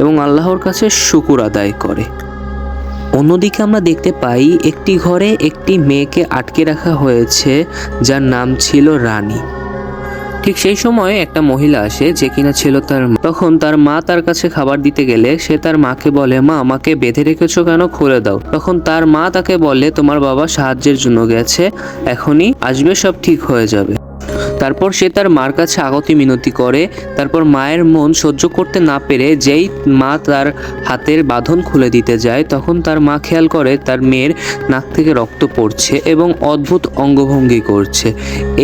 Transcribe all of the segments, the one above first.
এবং আল্লাহর কাছে শুকর আদায় করে। অন্যদিকে আমরা দেখতে পাই একটি ঘরে একটি মেয়েকে আটকে রাখা হয়েছে, যার নাম ছিল রানী। ঠিক সেই সময় একটা মহিলা আসে, যে কিনা ছিল তার মা। তখন তার মা তার কাছে খাবার দিতে গেলে সে তার মাকে বলে, মা আমাকে বেঁধে রেখেছো কেন, খুলে দাও। তখন তার মা তাকে বলে, তোমার বাবা সাহায্যের জন্য গেছে, এখনই আসবে, সব ঠিক হয়ে যাবে। তারপর সে তার মার কাছে আগতি মিনতি করে। তারপর মায়ের মন সহ্য করতে না পেরে যেই মা তার হাতের বাঁধন খুলে দিতে যায়, তখন তার মা খেয়াল করে তার মেয়ের নাক থেকে রক্ত পড়ছে এবং অদ্ভুত অঙ্গভঙ্গি করছে।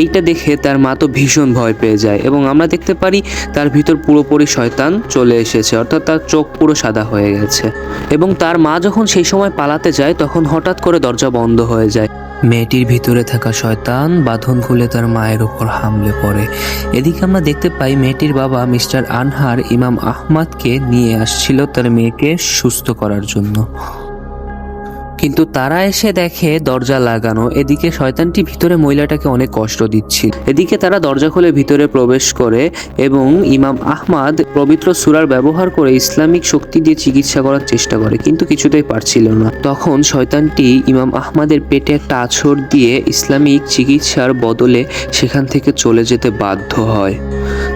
এইটা দেখে তার মা তো ভীষণ ভয় পেয়ে যায় এবং আমরা দেখতে পারি তার ভিতর পুরোপুরি শয়তান চলে এসেছে, অর্থাৎ তার চোখ পুরো সাদা হয়ে গেছে। এবং তার মা যখন সেই সময় পালাতে যায়, তখন হঠাৎ করে দরজা বন্ধ হয়ে যায়। মেয়েটির ভিতরে থাকা শয়তান বাঁধন খুলে তার মায়ের উপর হামলে পড়ে। এদিকে আমরা দেখতে পাই মেয়েটির বাবা মিস্টার আনহার ইমাম আহমদকে নিয়ে আসছিল তার মেয়েকে সুস্থ করার জন্য, কিন্তু তারা এসে দেখে দরজা লাগানো। এদিকে শয়তানটি ভিতরে মহিলাটাকে অনেক কষ্ট দিচ্ছিল। এদিকে তারা দরজা খুলে ভিতরে প্রবেশ করে এবং ইমাম আহমদ পবিত্র সূরার ব্যবহার করে ইসলামিক শক্তি দিয়ে চিকিৎসা করার চেষ্টা করে, কিন্তু কিছুতেই পারছিল না। তখন শয়তানটি ইমাম আহমদের পেটে একটা আঁচড় দিয়ে ইসলামিক চিকিৎসার বদলে সেখান থেকে চলে যেতে বাধ্য হয়।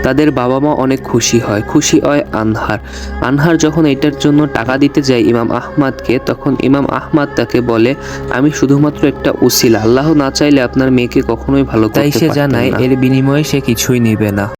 তাদের বাবা মা অনেক খুশি হয় আনহার যখন এটার জন্য টাকা দিতে যায় ইমাম আহমদকে, তখন ইমাম আহমদ তাকে বলে, আমি শুধুমাত্র একটা উসিলা, আল্লাহ না চাইলে আপনার মেয়েকে কখনোই ভালো করতে পারতেন না। তাই সে জানায় এর বিনিময়ে সে কিছুই নেবে না।